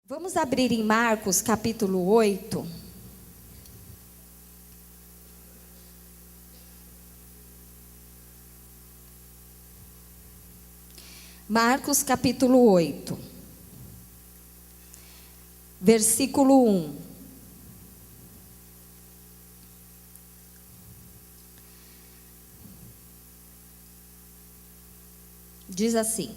Vamos abrir em Marcos capítulo 8. Marcos capítulo 8, versículo 1. Diz assim: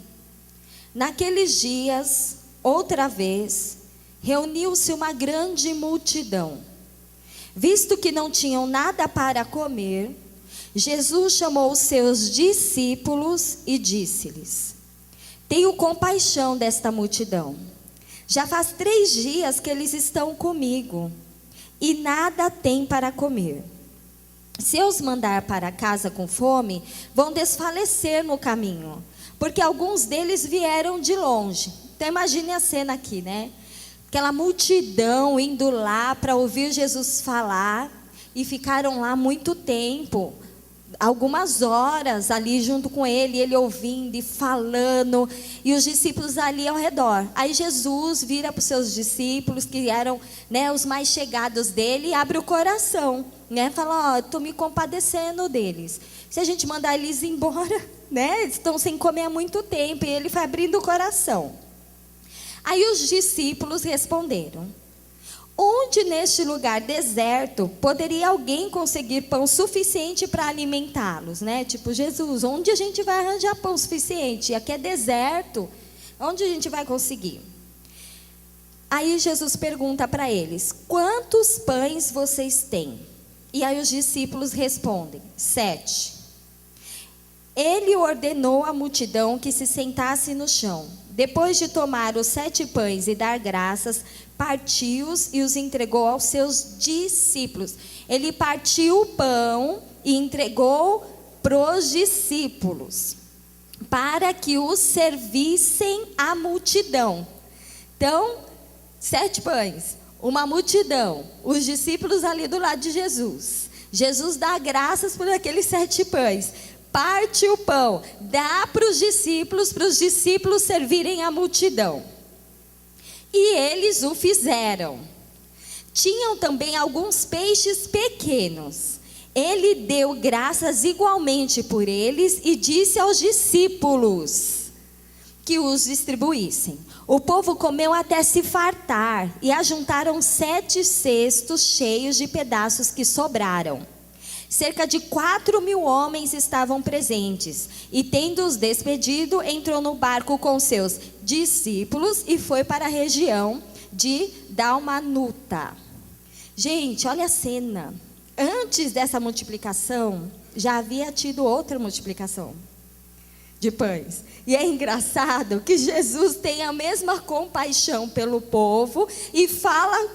Naqueles dias, outra vez, reuniu-se uma grande multidão. Visto que não tinham nada para comer, Jesus chamou os seus discípulos e disse-lhes: Tenho compaixão desta multidão. Já faz 3 dias que eles estão comigo e nada têm para comer. Se eu os mandar para casa com fome, vão desfalecer no caminho, porque alguns deles vieram de longe. Então imagine a cena aqui, né? Aquela multidão indo lá para ouvir Jesus falar e ficaram lá muito tempo, algumas horas ali junto com ele ouvindo e falando, e os discípulos ali ao redor. Aí Jesus vira para os seus discípulos, que eram, né, os mais chegados dele, e abre o coração, né? Fala: estou me compadecendo deles. Se a gente mandar eles embora, né, eles estão sem comer há muito tempo. E ele vai abrindo o coração. Aí os discípulos responderam: Onde neste lugar deserto poderia alguém conseguir pão suficiente para alimentá-los, né? Tipo, Jesus, onde a gente vai arranjar pão suficiente? Aqui é deserto, onde a gente vai conseguir? Aí Jesus pergunta para eles: Quantos pães vocês têm? E aí os discípulos respondem: 7. Ele ordenou à multidão que se sentasse no chão. Depois de tomar os 7 pães e dar graças, partiu-os e os entregou aos seus discípulos. Ele partiu o pão e entregou para os discípulos, para que os servissem à multidão. Então, 7 pães, uma multidão, os discípulos ali do lado de Jesus. Jesus dá graças por aqueles 7 pães. Parte o pão, dá para os discípulos servirem a multidão. E eles o fizeram. Tinham também alguns peixes pequenos. Ele deu graças igualmente por eles e disse aos discípulos que os distribuíssem. O povo comeu até se fartar e ajuntaram 7 cestos cheios de pedaços que sobraram. Cerca de 4.000 homens estavam presentes, e tendo-os despedido, entrou no barco com seus discípulos e foi para a região de Dalmanuta. Gente, olha a cena. Antes dessa multiplicação, já havia tido outra multiplicação de pães. E é engraçado que Jesus tem a mesma compaixão pelo povo e fala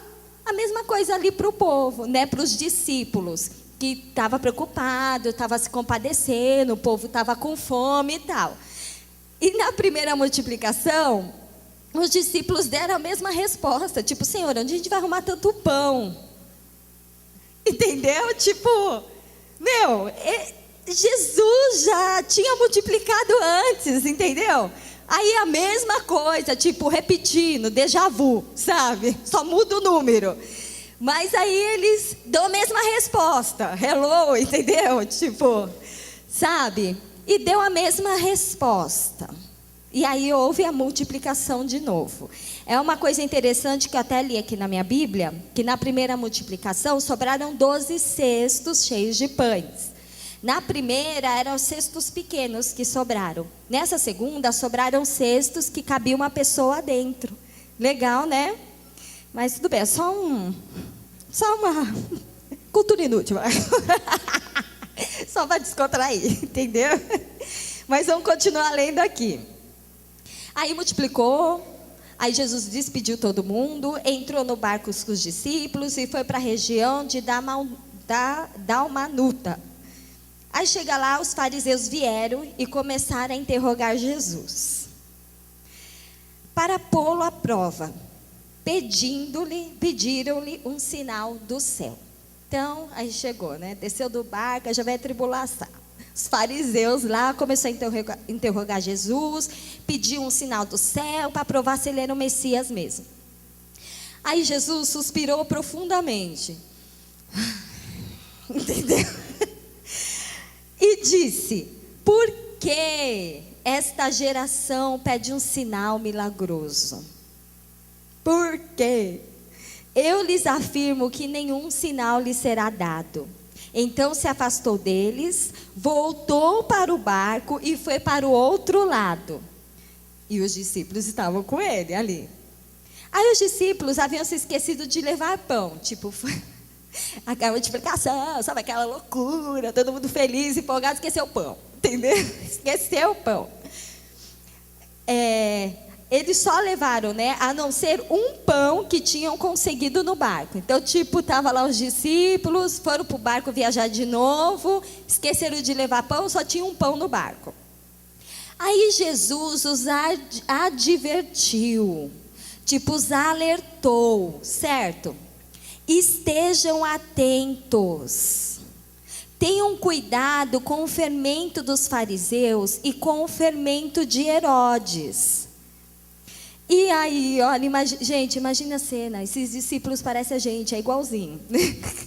a mesma coisa ali para o povo, né, para os discípulos, que estava preocupado, estava se compadecendo, o povo estava com fome e tal. E na primeira multiplicação, os discípulos deram a mesma resposta, tipo: Senhor, onde a gente vai arrumar tanto pão? Entendeu? Tipo, Jesus já tinha multiplicado antes, entendeu? Aí a mesma coisa, tipo, repetindo, déjà vu, sabe? Só muda o número. Mas aí eles dão a mesma resposta. Hello, entendeu? Tipo, sabe? E deu a mesma resposta. E aí houve a multiplicação de novo. É uma coisa interessante que eu até li aqui na minha Bíblia, que na primeira multiplicação sobraram 12 cestos cheios de pães. Na primeira eram cestos pequenos que sobraram. Nessa segunda sobraram cestos que cabia uma pessoa dentro. Legal, né? Mas tudo bem, é só uma cultura inútil. Só para descontrair, entendeu? Mas vamos continuar lendo aqui. Aí multiplicou, aí Jesus despediu todo mundo, entrou no barco com os discípulos e foi para a região de Dalmanuta. Aí chega lá, os fariseus vieram e começaram a interrogar Jesus, para pô-lo à prova. Pediram-lhe um sinal do céu. Então, aí chegou, né? Desceu do barco, já vai tribulação. Os fariseus lá começaram a interrogar Jesus, pediu um sinal do céu para provar se ele era o Messias mesmo. Aí Jesus suspirou profundamente. Entendeu? E disse: por que esta geração pede um sinal milagroso? Por quê? Eu lhes afirmo que nenhum sinal lhes será dado. Então se afastou deles, voltou para o barco e foi para o outro lado. E os discípulos estavam com ele ali. Aí os discípulos haviam se esquecido de levar pão. Tipo, foi aquela multiplicação, sabe, aquela loucura, todo mundo feliz, empolgado, esqueceu o pão. Entendeu? Esqueceu o pão. Eles só levaram, né, a não ser um pão que tinham conseguido no barco. Então, tipo, tava lá os discípulos, foram para o barco viajar de novo, esqueceram de levar pão, só tinha um pão no barco. Aí Jesus os advertiu, tipo, os alertou, certo? Estejam atentos. Tenham cuidado com o fermento dos fariseus e com o fermento de Herodes. E aí, olha, gente, imagina a cena, esses discípulos parecem a gente, é igualzinho,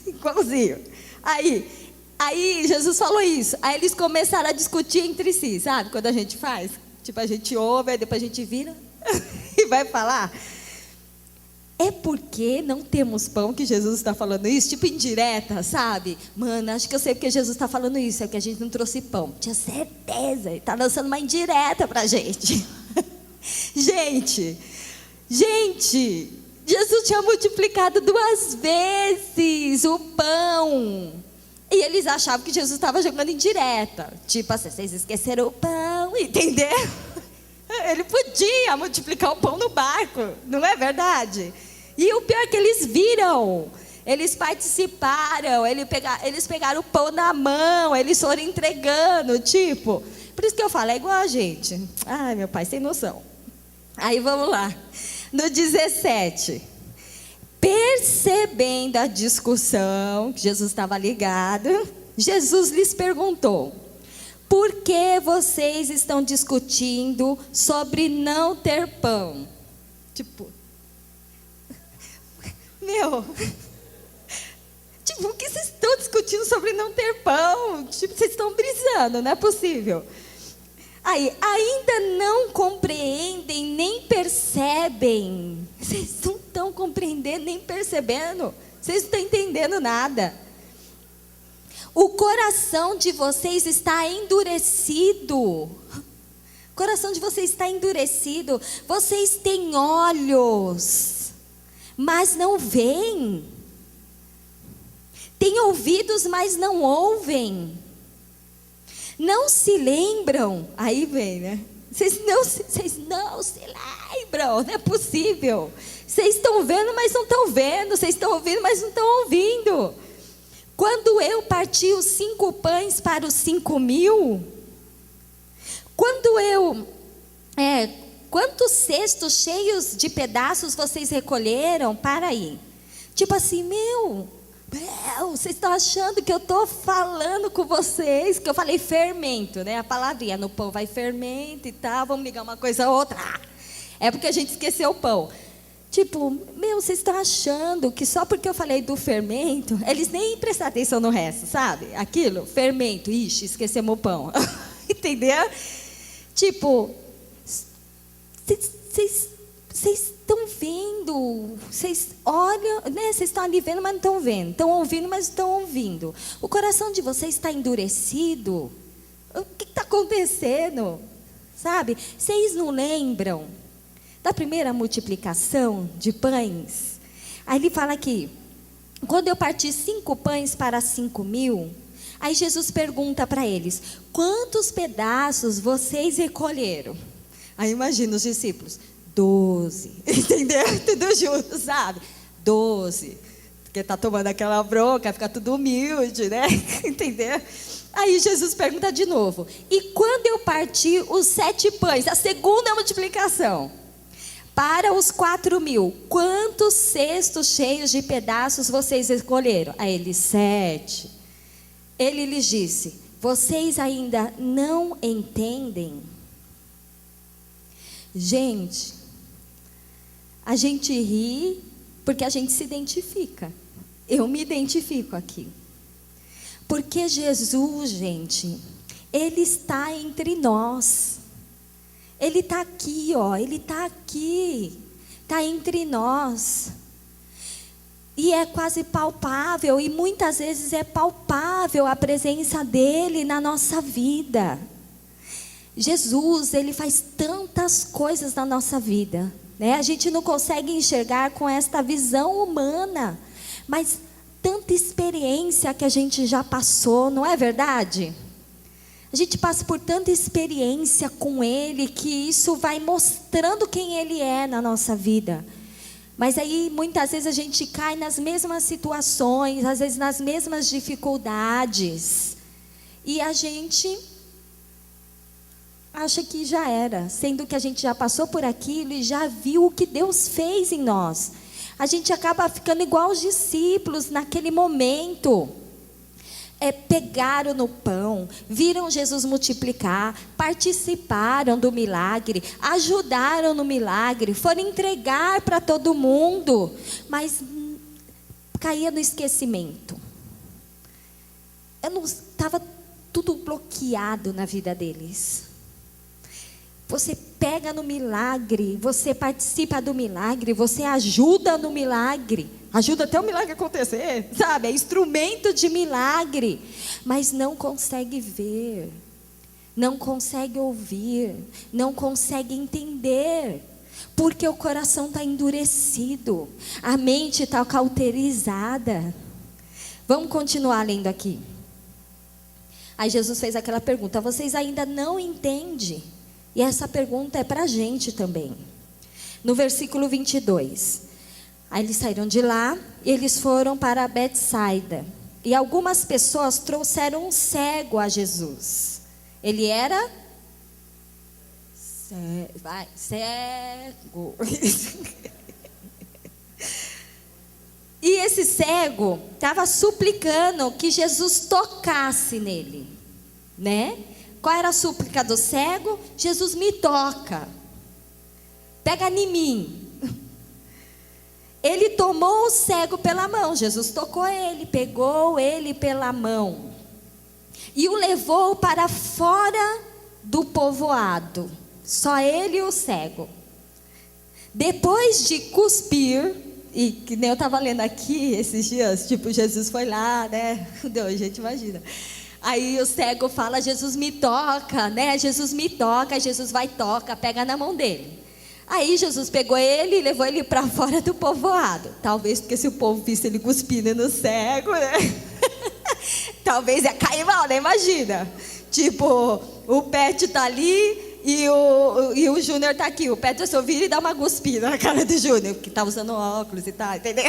igualzinho. Aí Jesus falou isso, aí eles começaram a discutir entre si, sabe, quando a gente faz, tipo, a gente ouve, aí depois a gente vira e vai falar. É porque não temos pão que Jesus está falando isso, tipo indireta, sabe? Mano, acho que eu sei porque Jesus está falando isso, é porque a gente não trouxe pão. Tinha certeza, ele está lançando uma indireta para a gente. Gente, Jesus tinha multiplicado 2 vezes o pão. E eles achavam que Jesus estava jogando indireta. Tipo assim, vocês esqueceram o pão, entendeu? Ele podia multiplicar o pão no barco, não é verdade? E o pior é que eles viram, eles participaram, eles pegaram o pão na mão, eles foram entregando, tipo. Por isso que eu falo, é igual a gente. Ai, meu pai, sem noção. Aí vamos lá. No 17. Percebendo a discussão, que Jesus estava ligado, Jesus lhes perguntou: por que vocês estão discutindo sobre não ter pão? Tipo, tipo, o que vocês estão discutindo sobre não ter pão? Tipo, vocês estão brisando, não é possível. Aí, ainda não compreendem, nem percebem. Vocês não estão compreendendo, nem percebendo. Vocês não estão entendendo nada. O coração de vocês está endurecido. O coração de vocês está endurecido. Vocês têm olhos, mas não veem. Têm ouvidos, mas não ouvem. Não se lembram. Aí vem, né? Vocês não se lembram. Não é possível. Vocês estão vendo, mas não estão vendo. Vocês estão ouvindo, mas não estão ouvindo. Quando eu parti os 5 pães para os 5.000, quantos cestos cheios de pedaços vocês recolheram? Para aí. Tipo assim, vocês estão achando que eu estou falando com vocês, que eu falei fermento, né? A palavrinha, no pão vai fermento e tal, vamos ligar uma coisa a outra. É porque a gente esqueceu o pão. Tipo, vocês estão achando que só porque eu falei do fermento, eles nem prestaram atenção no resto, sabe? Aquilo, fermento, ixi, esquecemos o pão. Entendeu? Tipo, vocês estão vendo, vocês olham, né? Vocês estão ali vendo, mas não estão vendo. Estão ouvindo, mas não estão ouvindo. O coração de vocês está endurecido. O que está acontecendo? Sabe? Vocês não lembram da primeira multiplicação de pães? Aí ele fala aqui, quando eu parti 5 pães para 5.000, aí Jesus pergunta para eles: quantos pedaços vocês recolheram? Aí imagina os discípulos: 12, entendeu? Tudo junto, sabe? 12, porque tá tomando aquela bronca, fica tudo humilde, né? Entendeu? Aí Jesus pergunta de novo: e quando eu parti os 7 pães, a segunda multiplicação, para os 4.000, quantos cestos cheios de pedaços vocês escolheram? Aí eles: 7. Ele lhes disse: vocês ainda não entendem? Gente, a gente ri, Porque a gente se identifica. Eu me identifico aqui. Porque Jesus, gente, Ele está entre nós. Ele está aqui, ó. Ele está aqui. Está entre nós. E é quase palpável, e muitas vezes é palpável a presença dEle na nossa vida. Jesus, Ele faz tantas coisas na nossa vida, né? A gente não consegue enxergar com esta visão humana, mas tanta experiência que a gente já passou, não é verdade? A gente passa por tanta experiência com Ele, que isso vai mostrando quem Ele é na nossa vida. Mas aí, muitas vezes, a gente cai nas mesmas situações, às vezes nas mesmas dificuldades. E a gente acha que já era, sendo que a gente já passou por aquilo e já viu o que Deus fez em nós. A gente acaba ficando igual os discípulos naquele momento. Pegaram no pão, viram Jesus multiplicar, participaram do milagre, ajudaram no milagre, foram entregar para todo mundo, mas caía no esquecimento. Estava tudo bloqueado na vida deles. Você pega no milagre, você participa do milagre, você ajuda no milagre, ajuda até o milagre acontecer, sabe? É instrumento de milagre, mas não consegue ver, não consegue ouvir, não consegue entender, porque o coração está endurecido, a mente está cauterizada. Vamos continuar lendo aqui. Aí Jesus fez aquela pergunta: vocês ainda não entendem? E essa pergunta é para a gente também. No versículo 22. Aí eles saíram de lá e eles foram para Betsaida. E algumas pessoas trouxeram um cego a Jesus. Ele era cego. E esse cego estava suplicando que Jesus tocasse nele, né? Qual era a súplica do cego? Jesus, me toca, pega em mim. Ele tomou o cego pela mão, Jesus tocou ele, pegou ele pela mão e o levou para fora do povoado, só ele e o cego. Depois de cuspir, e que nem eu estava lendo aqui esses dias, tipo, Jesus foi lá, né? Deus, gente, imagina. Aí o cego fala: Jesus me toca, né? Jesus me toca. Jesus vai, toca, pega na mão dele. Aí Jesus pegou ele e levou ele para fora do povoado. Talvez porque se o povo visse ele cuspindo no cego, né? Talvez ia cair mal, né? Imagina. Tipo, o Pet tá ali e o Júnior tá aqui. O Pet só vira e dá uma cuspida na cara do Júnior, que tá usando óculos e tal, entendeu?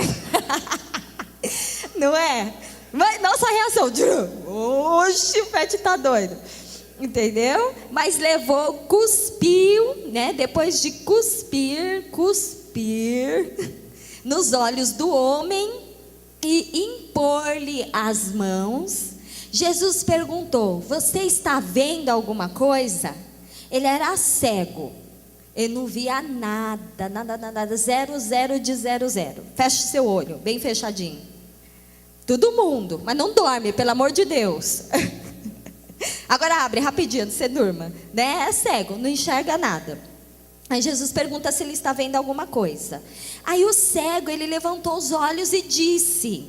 Não é? Mas nossa reação, oxe, o Pet tá doido, entendeu? Mas levou, cuspiu, né? Depois de cuspir nos olhos do homem e impor-lhe as mãos, Jesus perguntou: você está vendo alguma coisa? Ele era cego, ele não via nada, 0 de 00. Feche seu olho, bem fechadinho. Todo mundo, mas não dorme, pelo amor de Deus. Agora abre rapidinho, não você durma, né? É cego, não enxerga nada. Aí Jesus pergunta se ele está vendo alguma coisa. Aí o cego, ele levantou os olhos e disse: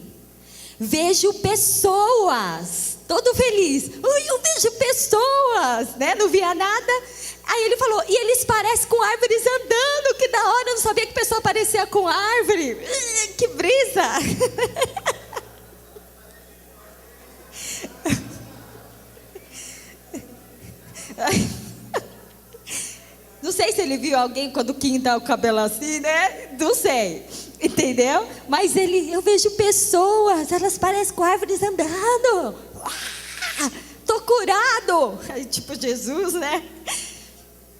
vejo pessoas. Todo feliz: ui, eu vejo pessoas, né? Não via nada. Aí ele falou: e eles parecem com árvores andando, que da hora, eu não sabia que pessoa parecia com árvore. Que brisa. Não sei se ele viu alguém quando quinta o cabelo assim, né? Não sei, entendeu? Mas eu vejo pessoas, elas parecem com árvores andando. Tô curado. Tipo Jesus, né?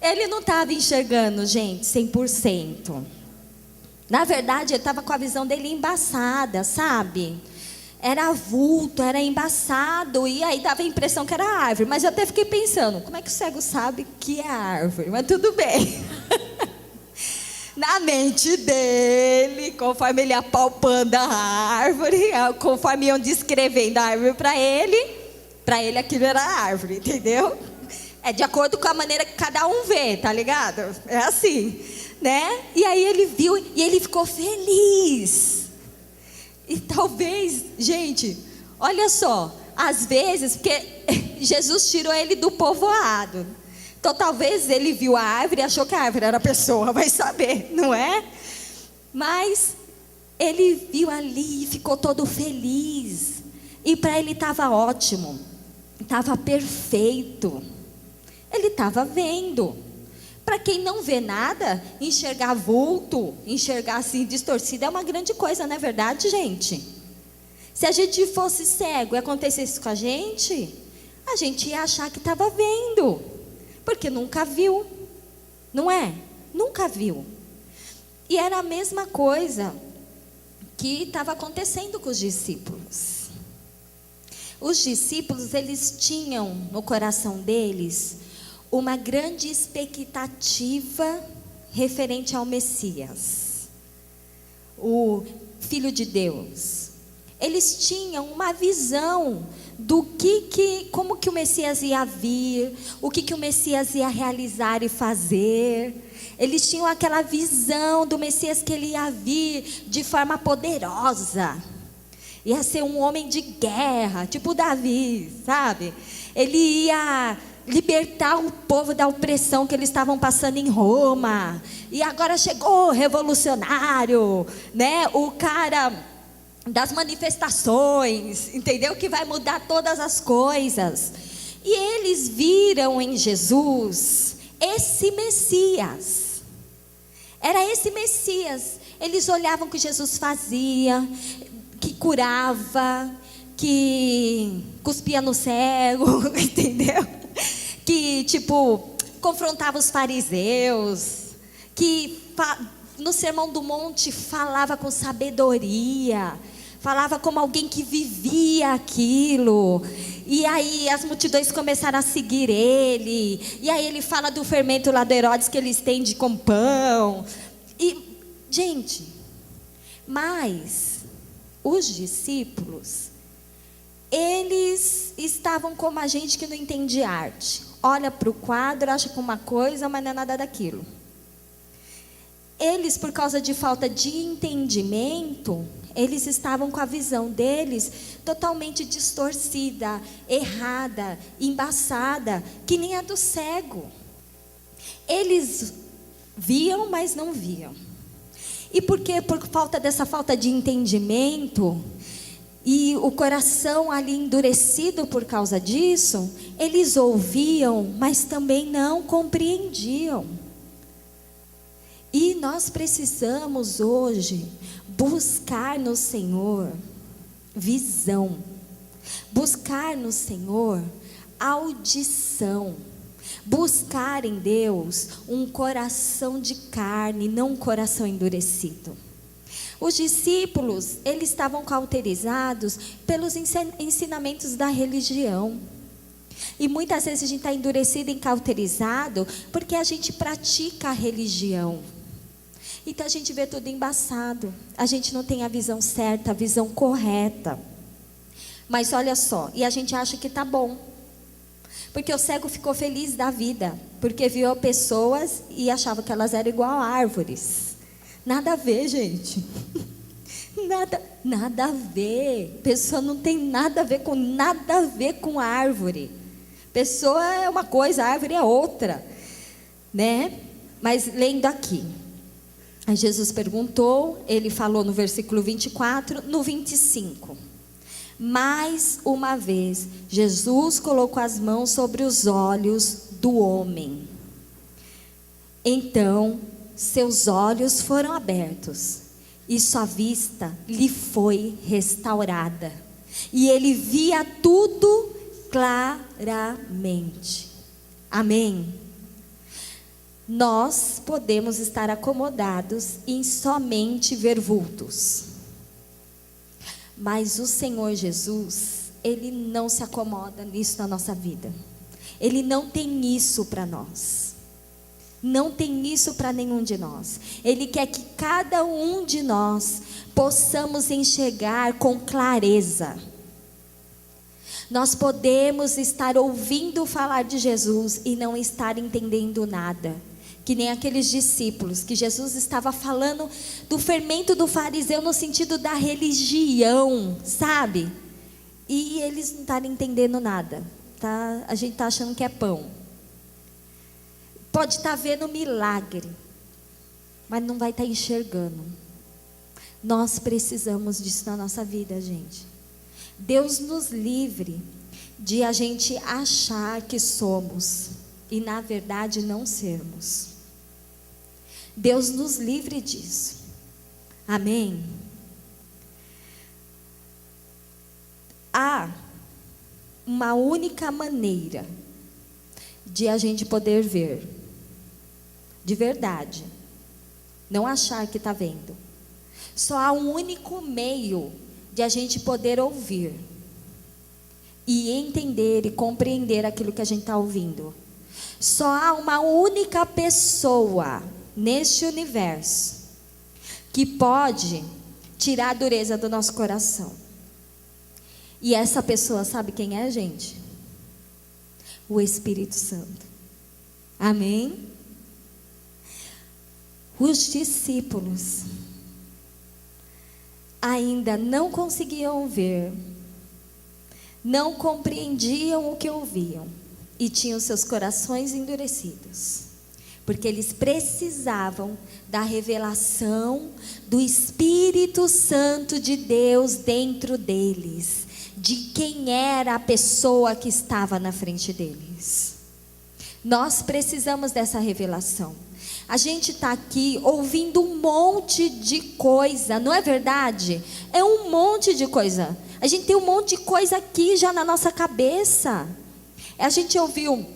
Ele não estava enxergando, gente, 100%. Na verdade, ele estava com a visão dele embaçada, sabe? Era vulto, era embaçado, e aí dava a impressão que era árvore. Mas eu até fiquei pensando: como é que o cego sabe que é árvore? Mas tudo bem. Na mente dele, conforme ele ia apalpando a árvore, conforme iam descrevendo a árvore para ele aquilo era a árvore, entendeu? É de acordo com a maneira que cada um vê, tá ligado? É assim, né? E aí ele viu e ele ficou feliz. E talvez, gente, olha só, às vezes, porque Jesus tirou ele do povoado. Então talvez ele viu a árvore e achou que a árvore era a pessoa, vai saber, não é? Mas ele viu ali e ficou todo feliz. E para ele estava ótimo, estava perfeito. Ele estava vendo. Para quem não vê nada, enxergar vulto, enxergar assim distorcido é uma grande coisa, não é verdade, gente? Se a gente fosse cego e acontecesse isso com a gente ia achar que estava vendo, porque nunca viu, não é? Nunca viu. E era a mesma coisa que estava acontecendo com os discípulos. Os discípulos, eles tinham no coração deles uma grande expectativa referente ao Messias, o Filho de Deus. Eles tinham uma visão do como que o Messias ia vir, o que o Messias ia realizar e fazer. Eles tinham aquela visão do Messias que ele ia vir de forma poderosa. Ia ser um homem de guerra, tipo Davi, sabe? Ele ia libertar o povo da opressão que eles estavam passando em Roma. E agora chegou o revolucionário, né? O cara das manifestações, entendeu? Que vai mudar todas as coisas. E eles viram em Jesus esse Messias. Era esse Messias. Eles olhavam o que Jesus fazia, que curava, que cuspia no cego, entendeu? Que confrontava os fariseus, que no Sermão do Monte falava com sabedoria, falava como alguém que vivia aquilo. E aí as multidões começaram a seguir ele. E aí ele fala do fermento lá do Herodes que ele estende com pão. E, gente, mas os discípulos, eles estavam como a gente que não entende arte. Olha para o quadro, acha que uma coisa, mas não é nada daquilo. Eles, por causa de falta de entendimento, eles estavam com a visão deles totalmente distorcida, errada, embaçada, que nem a do cego. Eles viam, mas não viam. E porque por dessa falta de entendimento e o coração ali endurecido por causa disso, eles ouviam, mas também não compreendiam. E nós precisamos hoje buscar no Senhor visão, buscar no Senhor audição, buscar em Deus um coração de carne, não um coração endurecido. Os discípulos, eles estavam cauterizados pelos ensinamentos da religião. E muitas vezes a gente está endurecido e cauterizado porque a gente pratica a religião. Então a gente vê tudo embaçado. A gente não tem a visão certa, a visão correta. Mas olha só, e a gente acha que está bom. Porque o cego ficou feliz da vida, porque viu pessoas e achava que elas eram igual a árvores. Nada a ver, gente. Nada a ver. Pessoa não tem nada a ver com árvore. Pessoa é uma coisa, árvore é outra, né? Mas lendo aqui, Jesus perguntou, ele falou no versículo 24, no 25. Mais uma vez, Jesus colocou as mãos sobre os olhos do homem. Então, seus olhos foram abertos e sua vista lhe foi restaurada. E ele via tudo claramente. Amém? Nós podemos estar acomodados em somente ver vultos. Mas o Senhor Jesus, Ele não se acomoda nisso na nossa vida. Ele não tem isso para nós. Não tem isso para nenhum de nós. Ele quer que cada um de nós possamos enxergar com clareza. Nós podemos estar ouvindo falar de Jesus e não estar entendendo nada. Que nem aqueles discípulos, que Jesus estava falando do fermento do fariseu no sentido da religião, sabe? E eles não estavam entendendo nada. Tá? A gente está achando que é pão. Pode estar vendo milagre, mas não vai estar enxergando. Nós precisamos disso na nossa vida, gente. Deus nos livre de a gente achar que somos e na verdade não sermos. Deus nos livre disso. Amém? Há uma única maneira de a gente poder ver, de verdade, não achar que está vendo. Só há um único meio de a gente poder ouvir e entender e compreender aquilo que a gente está ouvindo. Só há uma única pessoa neste universo que pode tirar a dureza do nosso coração. E essa pessoa, sabe quem é, gente? O Espírito Santo. Amém? Os discípulos ainda não conseguiam ver, não compreendiam o que ouviam e tinham seus corações endurecidos, porque eles precisavam da revelação do Espírito Santo de Deus dentro deles, de quem era a pessoa que estava na frente deles. Nós precisamos dessa revelação. A gente está aqui ouvindo um monte de coisa, não é verdade? É um monte de coisa. A gente tem um monte de coisa aqui já na nossa cabeça. A gente ouviu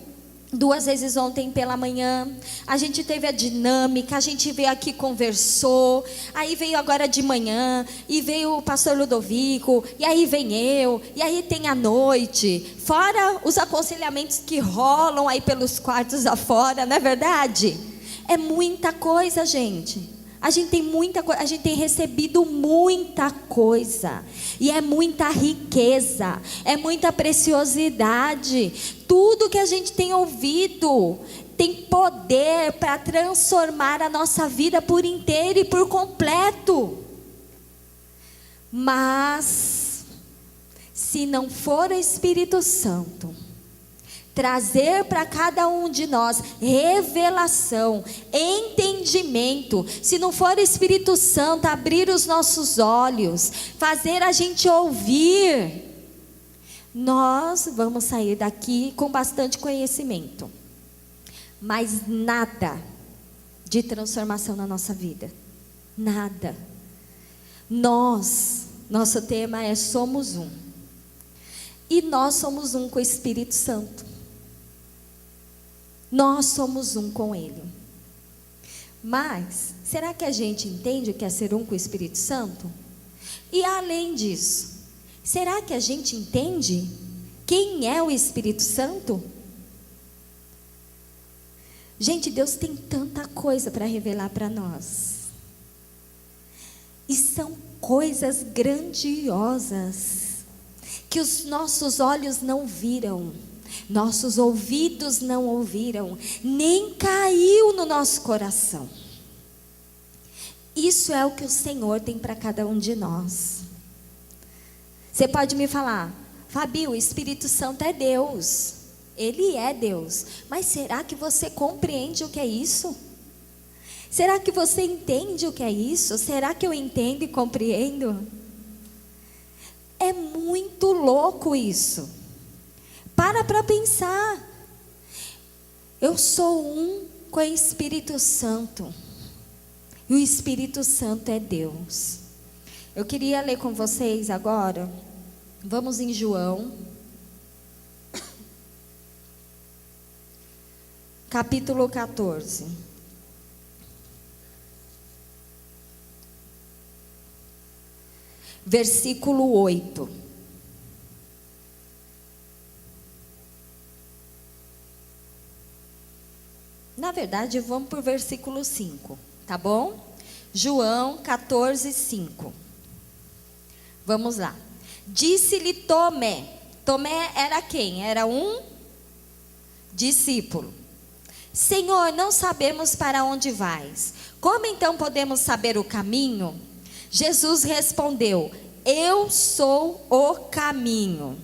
2 vezes ontem pela manhã, a gente teve a dinâmica, a gente veio aqui, conversou, aí veio agora de manhã, e veio o pastor Ludovico, e aí vem eu, e aí tem a noite, fora os aconselhamentos que rolam aí pelos quartos afora, não é verdade? É muita coisa, gente. A gente tem muita coisa, a gente tem recebido muita coisa, e é muita riqueza, é muita preciosidade. Tudo que a gente tem ouvido tem poder para transformar a nossa vida por inteiro e por completo. Mas se não for o Espírito Santo trazer para cada um de nós revelação, entendimento, se não for o Espírito Santo abrir os nossos olhos, fazer a gente ouvir, nós vamos sair daqui com bastante conhecimento, mas nada de transformação na nossa vida, nada. Nosso tema é somos um, e nós somos um com o Espírito Santo. Nós somos um com Ele. Mas, será que a gente entende o que é ser um com o Espírito Santo? E além disso, será que a gente entende quem é o Espírito Santo? Gente, Deus tem tanta coisa para revelar para nós. E são coisas grandiosas que os nossos olhos não viram, nossos ouvidos não ouviram, nem caiu no nosso coração. Isso é o que o Senhor tem para cada um de nós. Você pode me falar, Fabi, o Espírito Santo é Deus. Ele é Deus. Mas será que você compreende o que é isso? Será que você entende o que é isso? Será que eu entendo e compreendo? É muito louco isso. Para pensar. Eu sou um com o Espírito Santo. E o Espírito Santo é Deus. Eu queria ler com vocês agora. Vamos em João. Capítulo 14. Versículo 8. Na verdade, vamos para o versículo 5, tá bom? João 14, 5. Vamos lá. Disse-lhe Tomé. Tomé era quem? Era um discípulo. Senhor, não sabemos para onde vais. Como então podemos saber o caminho? Jesus respondeu: eu sou o caminho.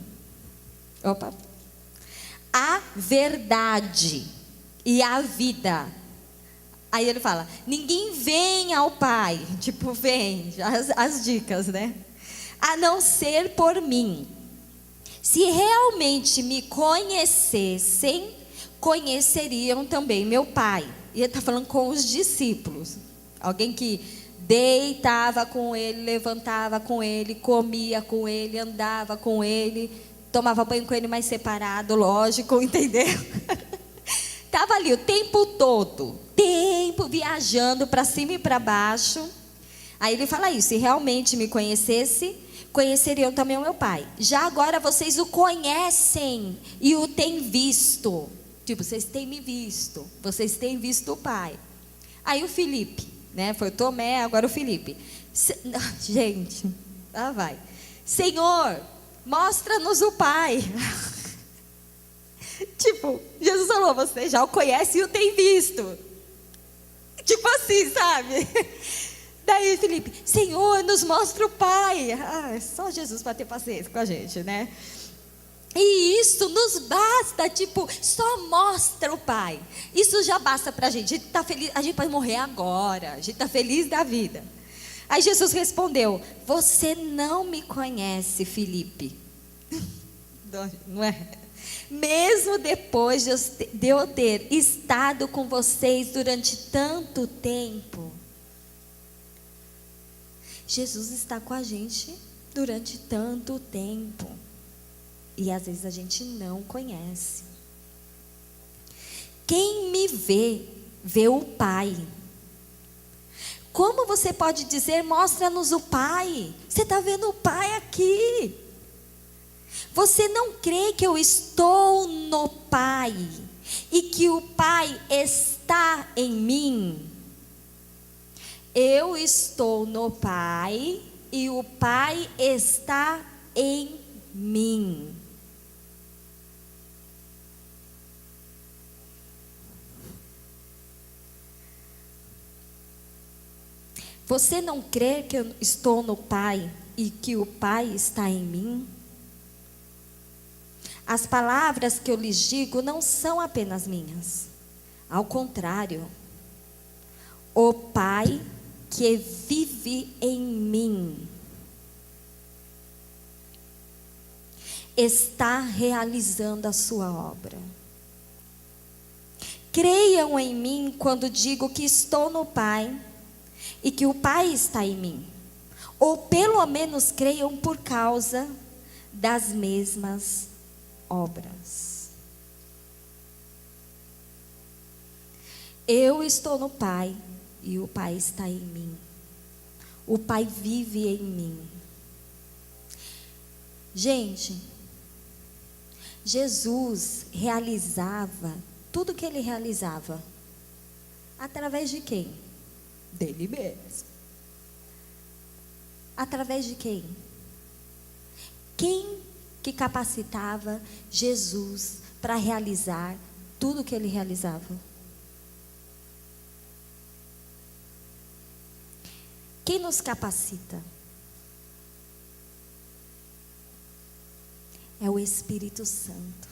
Opa. A verdade e a vida. Aí ele fala: ninguém vem ao Pai. Tipo, vem, as dicas, né? A não ser por mim. Se realmente me conhecessem, conheceriam também meu Pai. E ele está falando com os discípulos. Alguém que deitava com ele, levantava com ele, comia com ele, andava com ele, tomava banho com ele, mas separado, lógico, entendeu? Estava ali o tempo todo, viajando para cima e para baixo. Aí ele fala isso: se realmente me conhecesse, conheceriam também o meu Pai. Já agora vocês o conhecem e o têm visto. Tipo, vocês têm me visto, vocês têm visto o Pai. Aí o Filipe, né? Foi o Tomé, agora o Filipe. Gente, lá vai. Senhor, mostra-nos o Pai. Tipo, Jesus falou: você já o conhece e o tem visto. Tipo assim, sabe? Daí Filipe: Senhor, nos mostra o Pai. Só Jesus para ter paciência com a gente, né? E isso nos basta, tipo, só mostra o Pai. Isso já basta para a gente tá feliz, a gente pode morrer agora, a gente está feliz da vida. Aí Jesus respondeu: você não me conhece, Filipe. Não é? Mesmo depois de eu ter estado com vocês durante tanto tempo. Jesus está com a gente durante tanto tempo. E às vezes a gente não conhece. Quem me vê, vê o Pai. Como você pode dizer: mostra-nos o Pai? Você está vendo o Pai aqui. Você não crê que eu estou no Pai e que o Pai está em mim? Eu estou no Pai e o Pai está em mim. Você não crê que eu estou no Pai e que o Pai está em mim? As palavras que eu lhes digo não são apenas minhas. Ao contrário, o Pai que vive em mim está realizando a sua obra. Creiam em mim quando digo que estou no Pai e que o Pai está em mim. Ou pelo menos creiam por causa das mesmas obras. Eu estou no Pai e o Pai está em mim. O Pai vive em mim. Gente, Jesus realizava tudo que ele realizava através de quem? Dele mesmo. Através de quem? Quem que capacitava Jesus para realizar tudo que ele realizava? Quem nos capacita? É o Espírito Santo.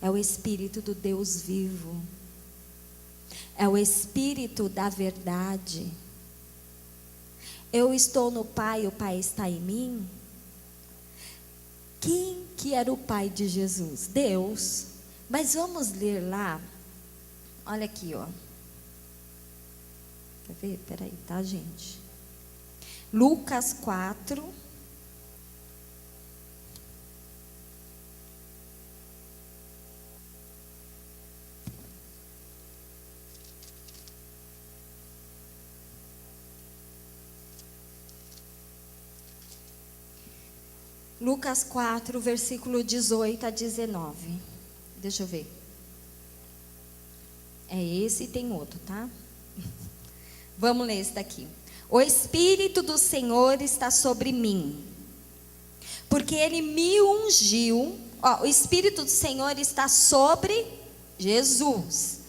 É o Espírito do Deus vivo. É o Espírito da verdade. Eu estou no Pai, o Pai está em mim. Quem que era o Pai de Jesus? Deus. Mas vamos ler lá. Olha aqui, ó. Quer ver? Peraí, tá, gente? Lucas 4. Lucas 4, versículo 18 a 19. Deixa eu ver. É esse e tem outro, tá? Vamos ler esse daqui. O Espírito do Senhor está sobre mim, porque Ele me ungiu. Ó, o Espírito do Senhor está sobre Jesus,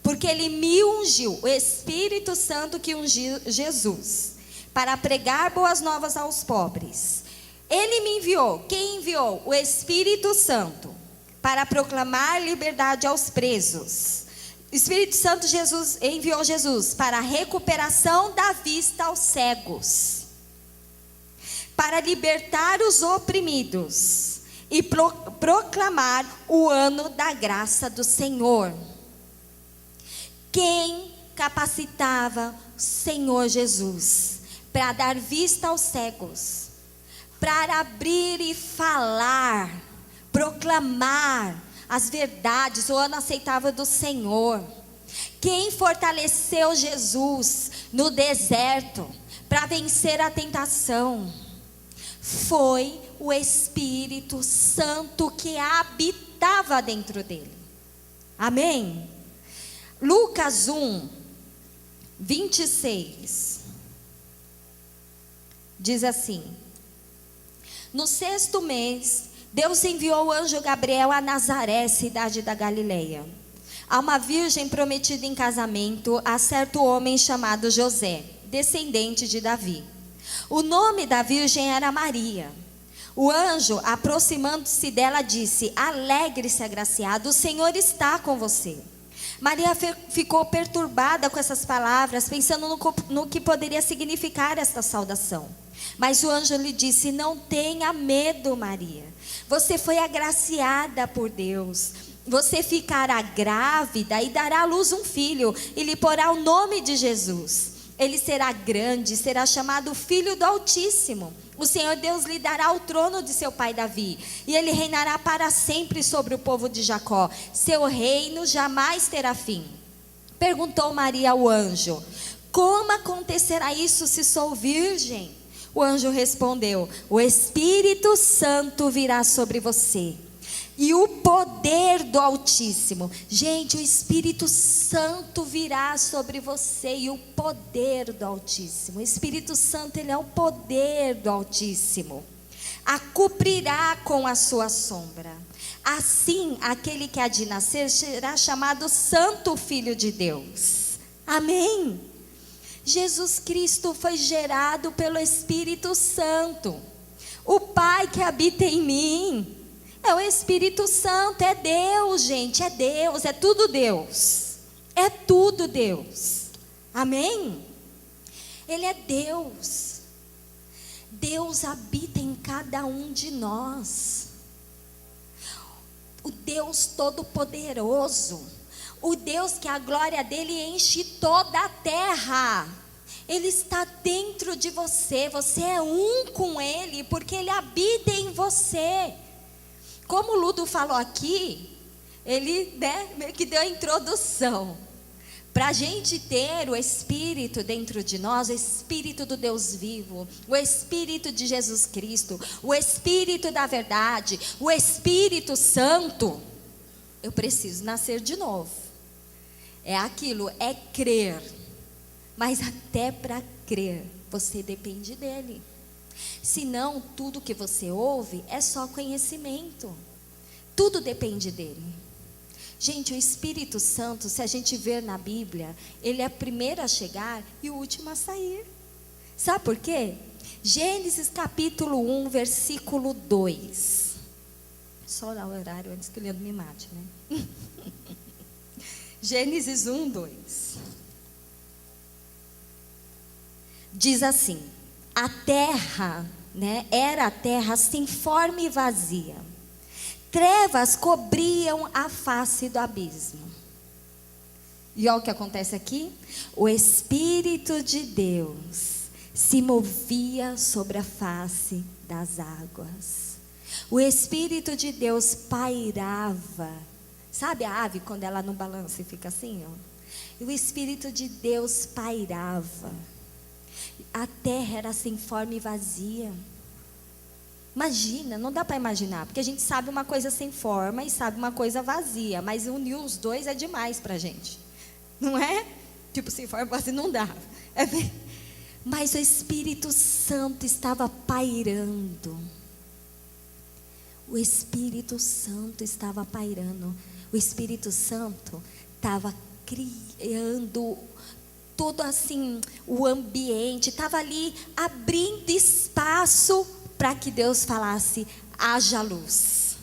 porque Ele me ungiu, o Espírito Santo que ungiu Jesus, para pregar boas novas aos pobres. Ele me enviou. Quem enviou? O Espírito Santo, para proclamar liberdade aos presos. O Espírito Santo enviou Jesus para a recuperação da vista aos cegos, para libertar os oprimidos e proclamar o ano da graça do Senhor. Quem capacitava o Senhor Jesus para dar vista aos cegos, para abrir e falar, proclamar as verdades, o ano aceitável do Senhor? Quem fortaleceu Jesus no deserto para vencer a tentação? Foi o Espírito Santo que habitava dentro dele. Amém? Lucas 1, 26 diz assim: no 6º mês, Deus enviou o anjo Gabriel a Nazaré, cidade da Galileia, a uma virgem prometida em casamento a certo homem chamado José, descendente de Davi. O nome da virgem era Maria. O anjo, aproximando-se dela, disse: alegre-se, agraciada, o Senhor está com você. Maria ficou perturbada com essas palavras, pensando no que poderia significar esta saudação. Mas o anjo lhe disse: não tenha medo, Maria. Você foi agraciada por Deus. Você ficará grávida e dará à luz um filho, e lhe porá o nome de Jesus. Ele será grande, será chamado Filho do Altíssimo. O Senhor Deus lhe dará o trono de seu pai Davi, e ele reinará para sempre sobre o povo de Jacó. Seu reino jamais terá fim. Perguntou Maria ao anjo: como acontecerá isso se sou virgem? O anjo respondeu: o Espírito Santo virá sobre você, e o poder do Altíssimo. Gente, o Espírito Santo virá sobre você, e o poder do Altíssimo. O Espírito Santo, ele é o poder do Altíssimo. A cobrirá com a sua sombra. Assim, aquele que há de nascer será chamado Santo Filho de Deus. Amém? Jesus Cristo foi gerado pelo Espírito Santo. O Pai que habita em mim é o Espírito Santo, é Deus, gente, é Deus, é tudo Deus. É tudo Deus. Amém? Ele é Deus. Deus habita em cada um de nós. O Deus Todo-Poderoso, o Deus que a glória dele enche toda a terra. Ele está dentro de você, você é um com ele, porque ele habita em você. Como o Ludo falou aqui, ele meio que deu a introdução. Para a gente ter o Espírito dentro de nós, o Espírito do Deus vivo, o Espírito de Jesus Cristo, o Espírito da verdade, o Espírito Santo, eu preciso nascer de novo. É aquilo, é crer. Mas até para crer, você depende dele. Senão, tudo que você ouve é só conhecimento. Tudo depende dele. Gente, o Espírito Santo, se a gente ver na Bíblia, ele é o primeiro a chegar e o último a sair. Sabe por quê? Gênesis capítulo 1, versículo 2. Só olhar o horário antes que o Leandro me mate, né? Gênesis 1, 2. Diz assim: a terra, era a terra sem forma e vazia. Trevas cobriam a face do abismo. E olha o que acontece aqui. O Espírito de Deus se movia sobre a face das águas. O Espírito de Deus pairava. Sabe a ave quando ela não balança e fica assim, ó? E o Espírito de Deus pairava. A terra era sem forma e vazia. Imagina, não dá para imaginar, porque a gente sabe uma coisa sem forma e sabe uma coisa vazia, mas unir os dois é demais para a gente, não é? Tipo, se for assim, não dá. Mas o Espírito Santo estava pairando. O Espírito Santo estava pairando. O Espírito Santo estava criando todo assim, o ambiente, estava ali abrindo espaço para que Deus falasse: haja luz.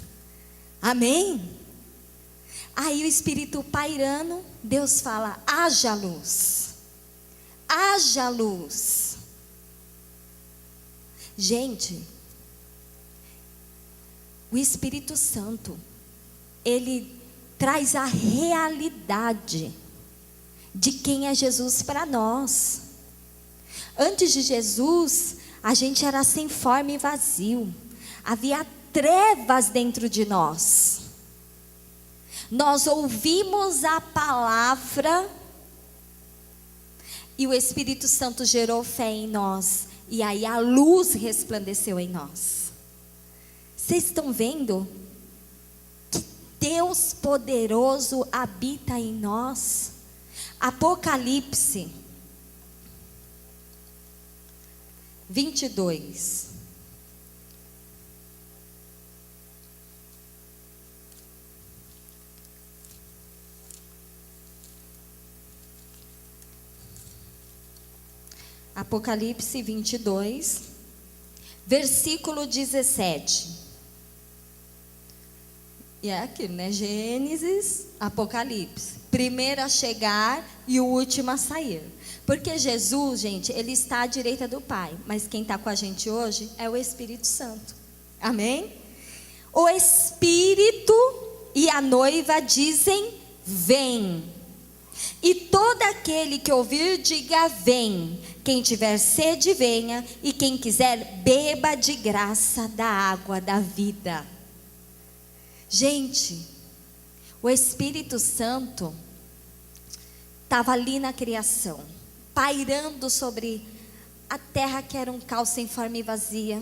Amém? Aí o Espírito pairando, Deus fala: haja luz. Haja luz. Gente, o Espírito Santo, ele traz a realidade de quem é Jesus para nós. Antes de Jesus, a gente era sem forma e vazio. Havia trevas dentro de nós. Nós ouvimos a palavra e o Espírito Santo gerou fé em nós. E aí a luz resplandeceu em nós. Vocês estão vendo que Deus poderoso habita em nós? Apocalipse 22. Apocalipse 22, versículo 17. E é aquilo, né? Gênesis, Apocalipse. Primeiro a chegar e o último a sair. Porque Jesus, gente, ele está à direita do Pai. Mas quem está com a gente hoje é o Espírito Santo. Amém? O Espírito e a noiva dizem: vem. E todo aquele que ouvir, diga: vem. Quem tiver sede, venha. E quem quiser, beba de graça da água da vida. Gente, o Espírito Santo estava ali na criação, pairando sobre a terra que era um caos sem forma e vazia.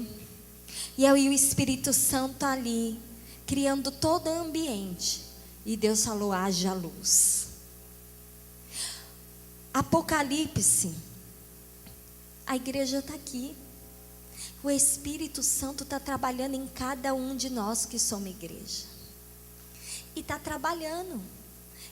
E aí o Espírito Santo ali, criando todo o ambiente. E Deus falou: haja luz. Apocalipse, a igreja está aqui. O Espírito Santo está trabalhando em cada um de nós que somos igreja. E está trabalhando,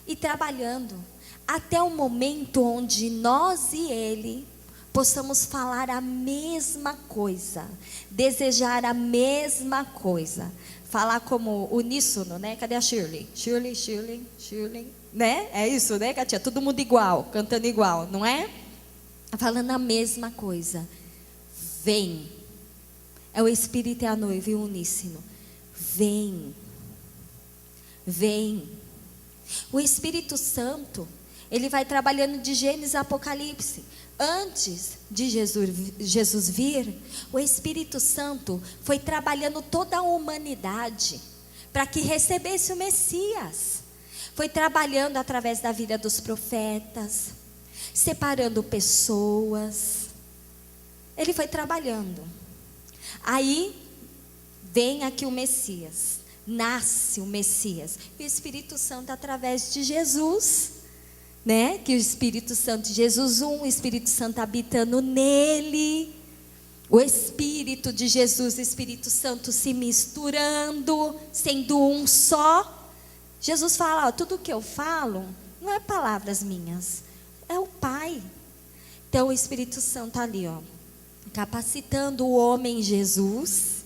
e trabalhando, até o momento onde nós e Ele possamos falar a mesma coisa, desejar a mesma coisa, falar como uníssono, né? Cadê a Shirley? Shirley, né? É isso, né, Katia? Todo mundo igual, cantando igual, não é? Falando a mesma coisa. Vem. É o Espírito e a noiva e o uníssono. Vem. Vem. O Espírito Santo, ele vai trabalhando de Gênesis a Apocalipse. Antes de Jesus vir, o Espírito Santo foi trabalhando toda a humanidade para que recebesse o Messias. Foi trabalhando através da vida dos profetas, separando pessoas. Ele foi trabalhando. Aí vem aqui o Messias. Nasce o Messias. E o Espírito Santo através de Jesus, né? Que o Espírito Santo, Jesus o Espírito Santo habitando nele. O Espírito de Jesus e o Espírito Santo se misturando, sendo um só. Jesus fala: ó, tudo que eu falo não é palavras minhas, é o Pai. Então o Espírito Santo ali, ó, capacitando o homem Jesus,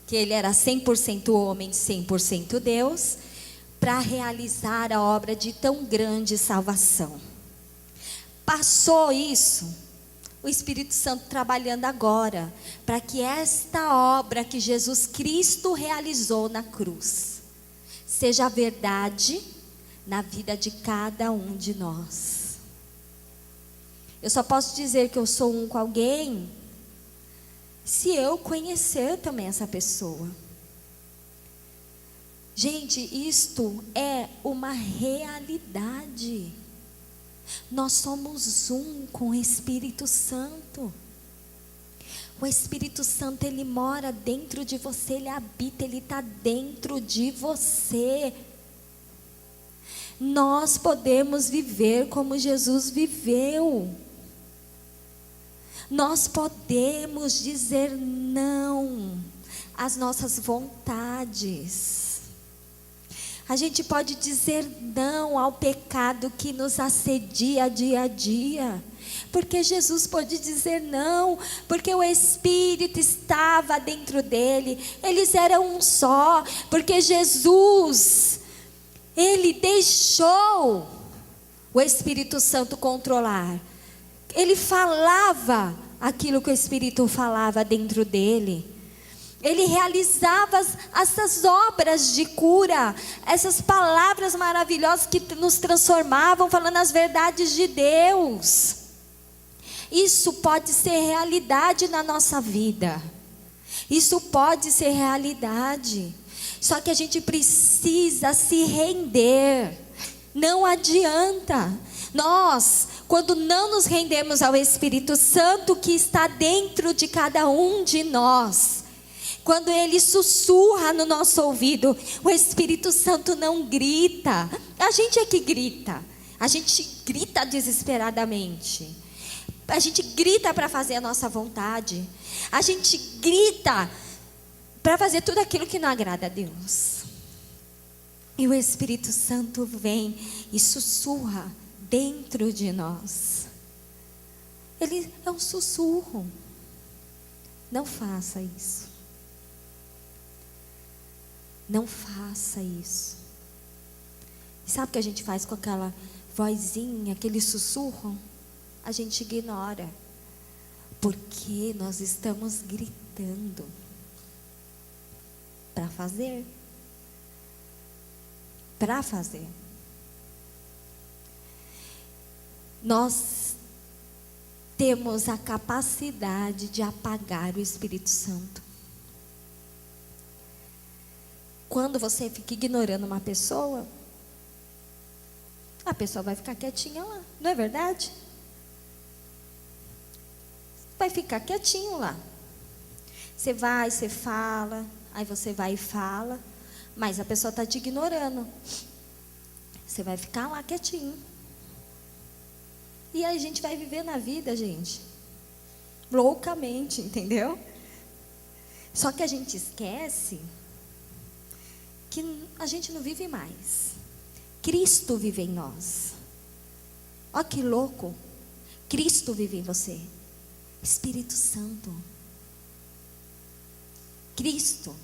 que ele era 100% homem, 100% Deus, para realizar a obra de tão grande salvação. Passou isso, o Espírito Santo trabalhando agora, para que esta obra que Jesus Cristo realizou na cruz, seja verdade na vida de cada um de nós. Eu só posso dizer que eu sou um com alguém se eu conhecer também essa pessoa. Gente, isto é uma realidade. Nós somos um com o Espírito Santo. O Espírito Santo, ele mora dentro de você, ele habita, ele está dentro de você. Nós podemos viver como Jesus viveu. Nós podemos dizer não às nossas vontades. A gente pode dizer não ao pecado que nos assedia dia a dia. Porque Jesus pôde dizer não, porque o Espírito estava dentro dele. Eles eram um só, porque Jesus, ele deixou o Espírito Santo controlar. Ele falava aquilo que o Espírito falava dentro dele. Ele realizava essas obras de cura, essas palavras maravilhosas que nos transformavam, falando as verdades de Deus. Isso pode ser realidade na nossa vida. Isso pode ser realidade. Só que a gente precisa se render. Não adianta. Nós, quando não nos rendemos ao Espírito Santo que está dentro de cada um de nós, quando ele sussurra no nosso ouvido, o Espírito Santo não grita. A gente é que grita. A gente grita desesperadamente. A gente grita para fazer a nossa vontade. A gente grita para fazer tudo aquilo que não agrada a Deus. E o Espírito Santo vem e sussurra dentro de nós. Ele é um sussurro. Não faça isso. Não faça isso. E sabe o que a gente faz com aquela vozinha, aquele sussurro? A gente ignora. Porque nós estamos gritando para fazer. Para fazer. Nós temos a capacidade de apagar o Espírito Santo. Quando você fica ignorando uma pessoa, a pessoa vai ficar quietinha lá, não é verdade? Vai ficar quietinho lá. Você vai, você fala, aí você vai e fala, mas a pessoa está te ignorando. Você vai ficar lá quietinho. E aí a gente vai viver na vida, gente, loucamente, entendeu? Só que a gente esquece que a gente não vive mais. Cristo vive em nós. Ó que louco. Cristo vive em você. Espírito Santo. Cristo.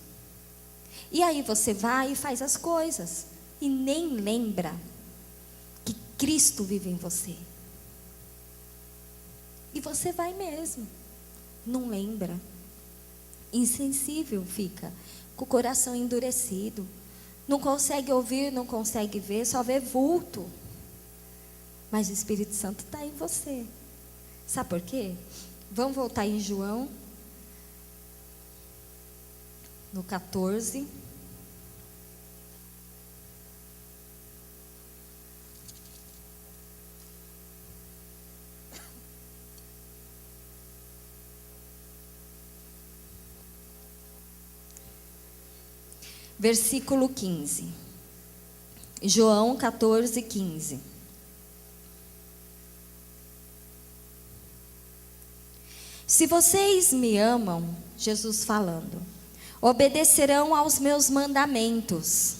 E aí você vai e faz as coisas e nem lembra que Cristo vive em você. E você vai mesmo. Não lembra. Insensível fica. Com o coração endurecido. Não consegue ouvir, não consegue ver, só vê vulto. Mas o Espírito Santo está em você. Sabe por quê? Vamos voltar em João, no 14. Versículo 15. João 14, 15. Se vocês me amam, Jesus falando, obedecerão aos meus mandamentos.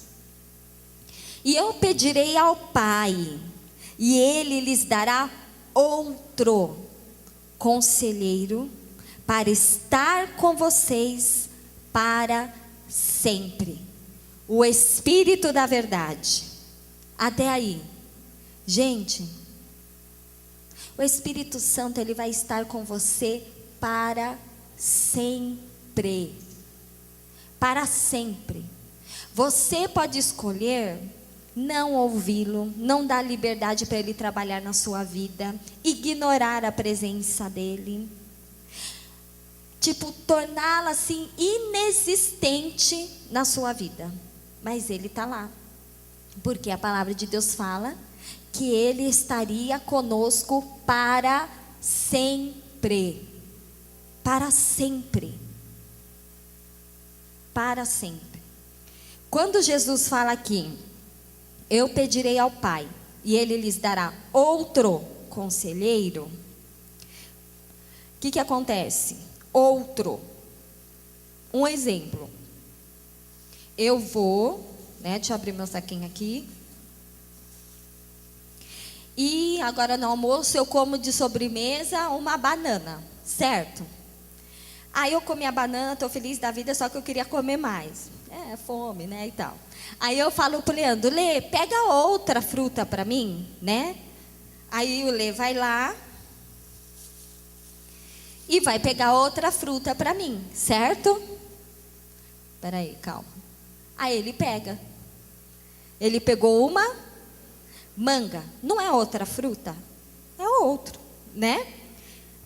E eu pedirei ao Pai, e Ele lhes dará outro conselheiro para estar com vocês para sempre. O Espírito da verdade. Até aí. Gente, o Espírito Santo, ele vai estar com você para sempre. Para sempre. Você pode escolher não ouvi-lo, não dar liberdade para ele trabalhar na sua vida, ignorar a presença dele, tipo, torná-la assim inexistente na sua vida. Mas ele está lá, porque a palavra de Deus fala que ele estaria conosco para sempre. Para sempre. Para sempre. Quando Jesus fala aqui, eu pedirei ao Pai, e Ele lhes dará outro conselheiro. O que acontece? Outro. Um exemplo. Eu vou, deixa eu abrir meu saquinho aqui. E agora no almoço eu como de sobremesa uma banana, certo? Aí eu comi a banana, estou feliz da vida, só que eu queria comer mais. Fome, e tal. Aí eu falo pro Leandro, Lê, pega outra fruta para mim, Aí o Lê vai lá e vai pegar outra fruta para mim, certo? Peraí, calma. Aí ele pega. Ele pegou uma manga. Não é outra fruta? É outro,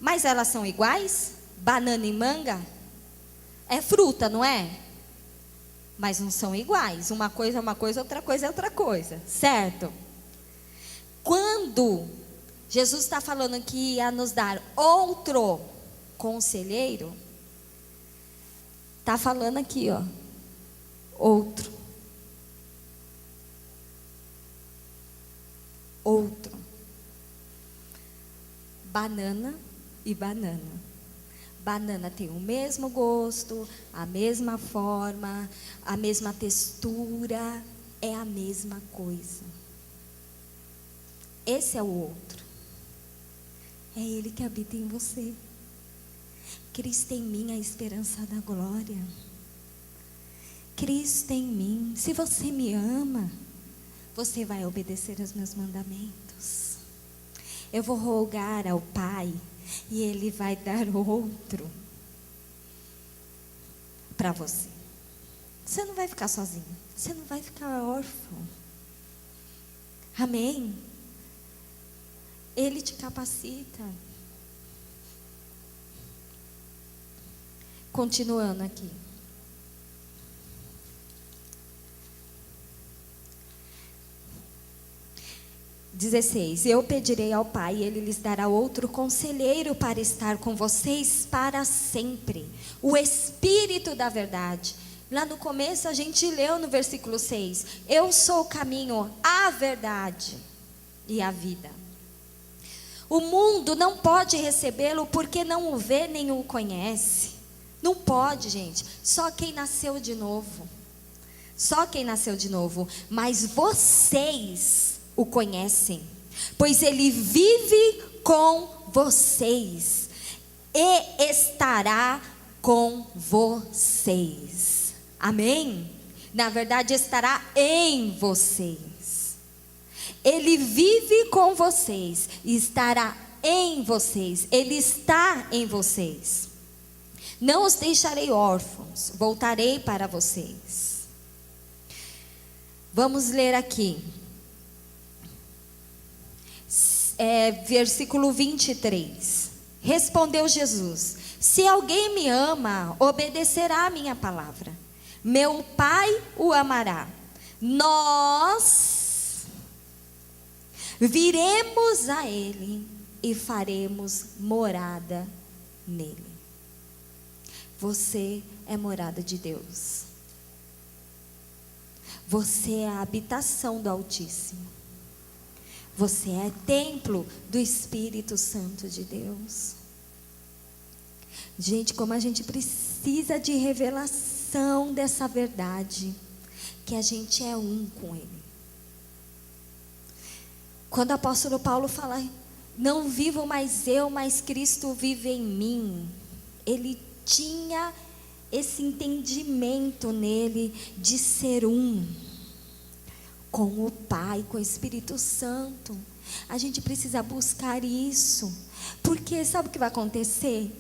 Mas elas são iguais? Banana e manga? É fruta, não é? Mas não são iguais. Uma coisa é uma coisa, outra coisa é outra coisa, certo? Quando Jesus está falando que ia nos dar outro conselheiro, está falando aqui, outro. Outro. Banana e banana. Banana tem o mesmo gosto, a mesma forma, a mesma textura, é a mesma coisa. Esse é o outro. É Ele que habita em você. Cristo em mim, a esperança da glória. Cristo em mim. Se você me ama, você vai obedecer aos meus mandamentos. Eu vou rogar ao Pai e Ele vai dar outro para você. Você não vai ficar sozinho. Você não vai ficar órfão. Amém? Ele te capacita. Continuando aqui. XVI. Eu pedirei ao Pai, e Ele lhes dará outro conselheiro para estar com vocês para sempre. O Espírito da verdade. Lá no começo a gente leu no versículo 6. Eu sou o caminho, a verdade e a vida. O mundo não pode recebê-lo porque não o vê nem o conhece. Não pode, gente. Só quem nasceu de novo. Só quem nasceu de novo. Mas vocês o conhecem, pois Ele vive com vocês e estará com vocês. Amém? Na verdade, estará em vocês. Ele vive com vocês e estará em vocês. Ele está em vocês. Não os deixarei órfãos, voltarei para vocês. Vamos ler aqui. Versículo 23. Respondeu Jesus: se alguém me ama, obedecerá a minha palavra. Meu Pai o amará. Nós viremos a Ele e faremos morada nele. Você é morada de Deus. Você é a habitação do Altíssimo. Você é templo do Espírito Santo de Deus. Gente, como a gente precisa de revelação dessa verdade, que a gente é um com Ele. Quando o apóstolo Paulo fala, não vivo mais eu, mas Cristo vive em mim. Ele tinha esse entendimento nele de ser um com o Pai, com o Espírito Santo. A gente precisa buscar isso, porque sabe o que vai acontecer?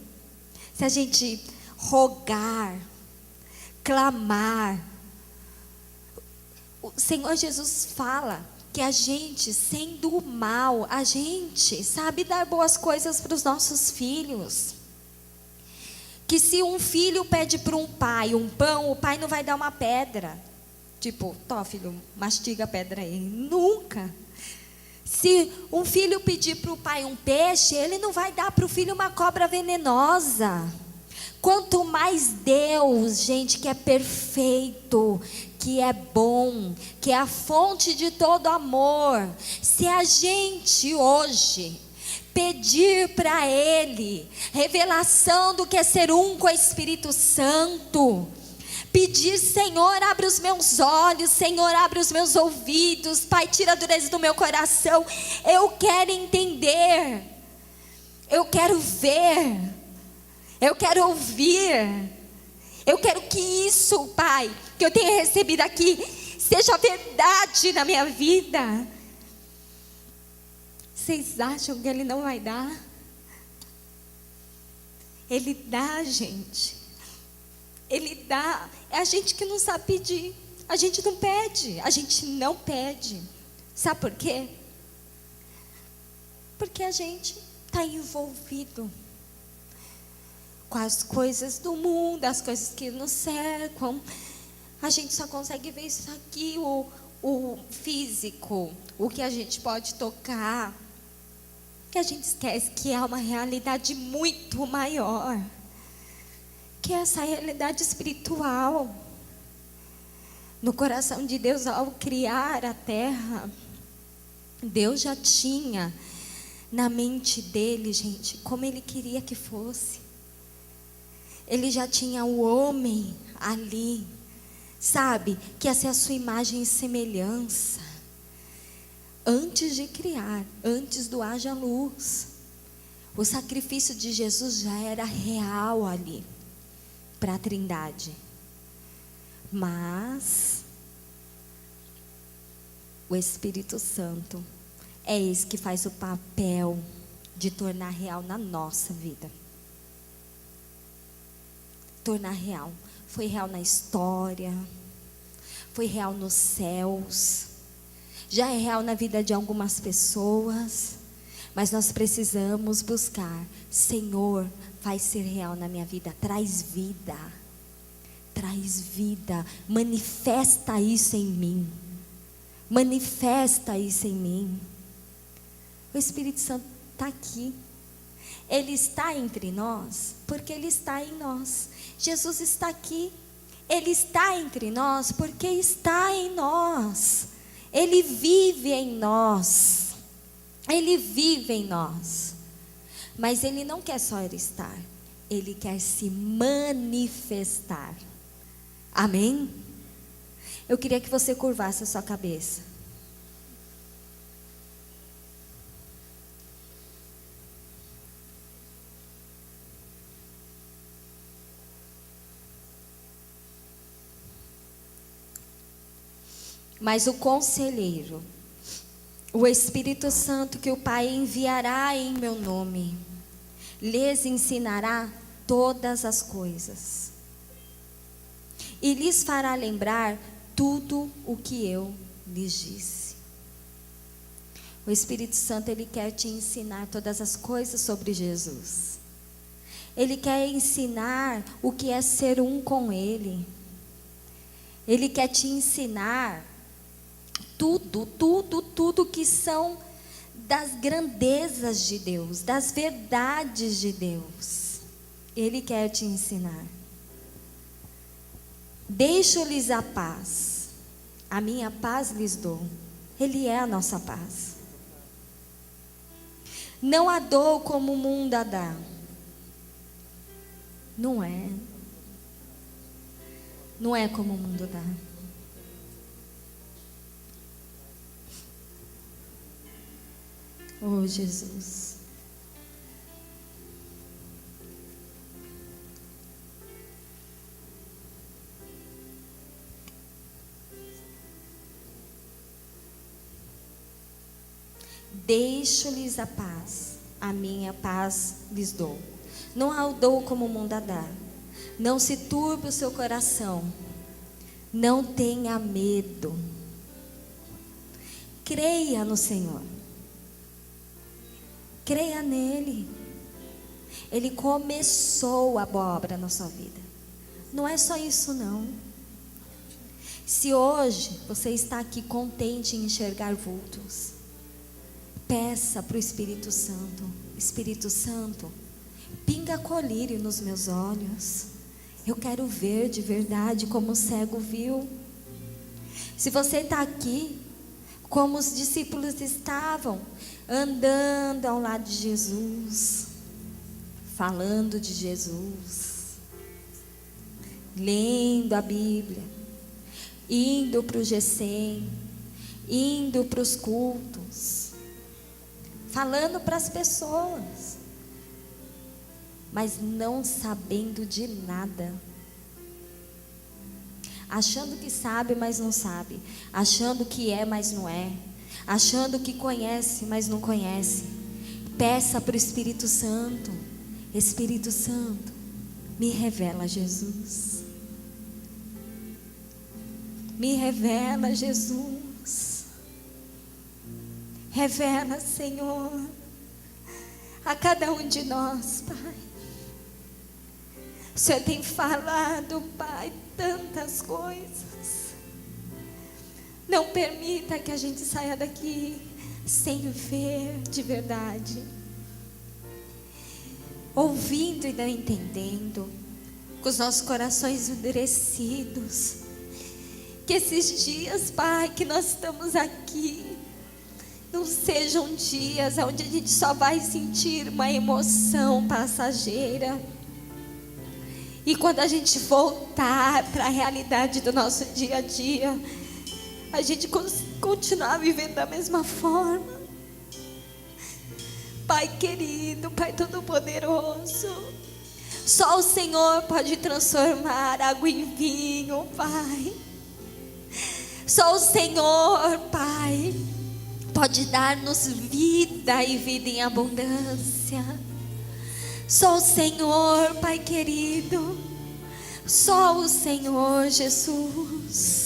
Se a gente rogar, clamar, o Senhor Jesus fala que a gente, sendo o mal, a gente sabe dar boas coisas para os nossos filhos. Que se um filho pede para um pai um pão, o pai não vai dar uma pedra. Tipo, tó filho, mastiga a pedra aí. Nunca. Se um filho pedir para o pai um peixe, ele não vai dar para o filho uma cobra venenosa. Quanto mais Deus, gente, que é perfeito, que é bom, que é a fonte de todo amor. Se a gente hoje pedir para Ele revelação do que é ser um com o Espírito Santo, pedir: Senhor, abre os meus olhos, Senhor, abre os meus ouvidos, Pai, tira a dureza do meu coração. Eu quero entender, eu quero ver, eu quero ouvir, eu quero que isso, Pai, que eu tenha recebido aqui, seja verdade na minha vida. Vocês acham que Ele não vai dar? Ele dá, gente. Ele dá. É a gente que não sabe pedir. A gente não pede. A gente não pede. Sabe por quê? Porque a gente está envolvido com as coisas do mundo, as coisas que nos cercam. A gente só consegue ver isso aqui, o físico, o que a gente pode tocar. Que a gente esquece que há uma realidade muito maior, que é essa realidade espiritual. No coração de Deus, ao criar a terra, Deus já tinha na mente dele, gente, como Ele queria que fosse. Ele já tinha o homem ali, sabe, que ia ser a sua imagem e semelhança. Antes de criar, antes do haja luz, o sacrifício de Jesus já era real ali, para a Trindade. Mas o Espírito Santo é esse que faz o papel de tornar real na nossa vida. Tornar real. Foi real na história, foi real nos céus, já é real na vida de algumas pessoas, mas nós precisamos buscar: Senhor, faz ser real na minha vida, traz vida, manifesta isso em mim, manifesta isso em mim. O Espírito Santo está aqui, Ele está entre nós, porque Ele está em nós. Jesus está aqui, Ele está entre nós, porque está em nós. Ele vive em nós. Ele vive em nós. Mas Ele não quer só estar. Ele quer se manifestar. Amém? Eu queria que você curvasse a sua cabeça. Mas o Conselheiro, o Espírito Santo que o Pai enviará em meu nome, lhes ensinará todas as coisas e lhes fará lembrar tudo o que eu lhes disse. O Espírito Santo, Ele quer te ensinar todas as coisas sobre Jesus. Ele quer ensinar o que é ser um com Ele. Ele quer te ensinar tudo que são das grandezas de Deus, das verdades de Deus. Ele quer te ensinar. Deixo-lhes a paz, a minha paz lhes dou. Ele é a nossa paz. Não a dou como o mundo a dá. Não é como o mundo dá. Oh, Jesus. Deixo-lhes a paz, a minha paz lhes dou. Não a dou como o mundo a dá. Não se turbe o seu coração. Não tenha medo. Creia no Senhor. Creia nele. Ele começou a boa obra na sua vida. Não é só isso não. Se hoje você está aqui contente em enxergar vultos, peça para o Espírito Santo: Espírito Santo, pinga colírio nos meus olhos. Eu quero ver de verdade como o cego viu. Se você está aqui, como os discípulos estavam, andando ao lado de Jesus, falando de Jesus, lendo a Bíblia, indo para o GCM, indo para os cultos, falando para as pessoas, mas não sabendo de nada, achando que sabe, mas não sabe, achando que é, mas não é, achando que conhece, mas não conhece. Peça para o Espírito Santo: Espírito Santo, me revela Jesus, me revela Jesus, revela, Senhor, a cada um de nós, Pai. O Senhor tem falado, Pai, tantas coisas. Não permita que a gente saia daqui sem ver de verdade, ouvindo e não entendendo, com os nossos corações endurecidos. Que esses dias, Pai, que nós estamos aqui, não sejam dias onde a gente só vai sentir uma emoção passageira, e quando a gente voltar para a realidade do nosso dia a dia, a gente continuar vivendo da mesma forma. Pai querido, Pai todo-poderoso, só o Senhor pode transformar água em vinho, Pai. Só o Senhor, Pai, pode dar-nos vida e vida em abundância. Só o Senhor, Pai querido, só o Senhor Jesus.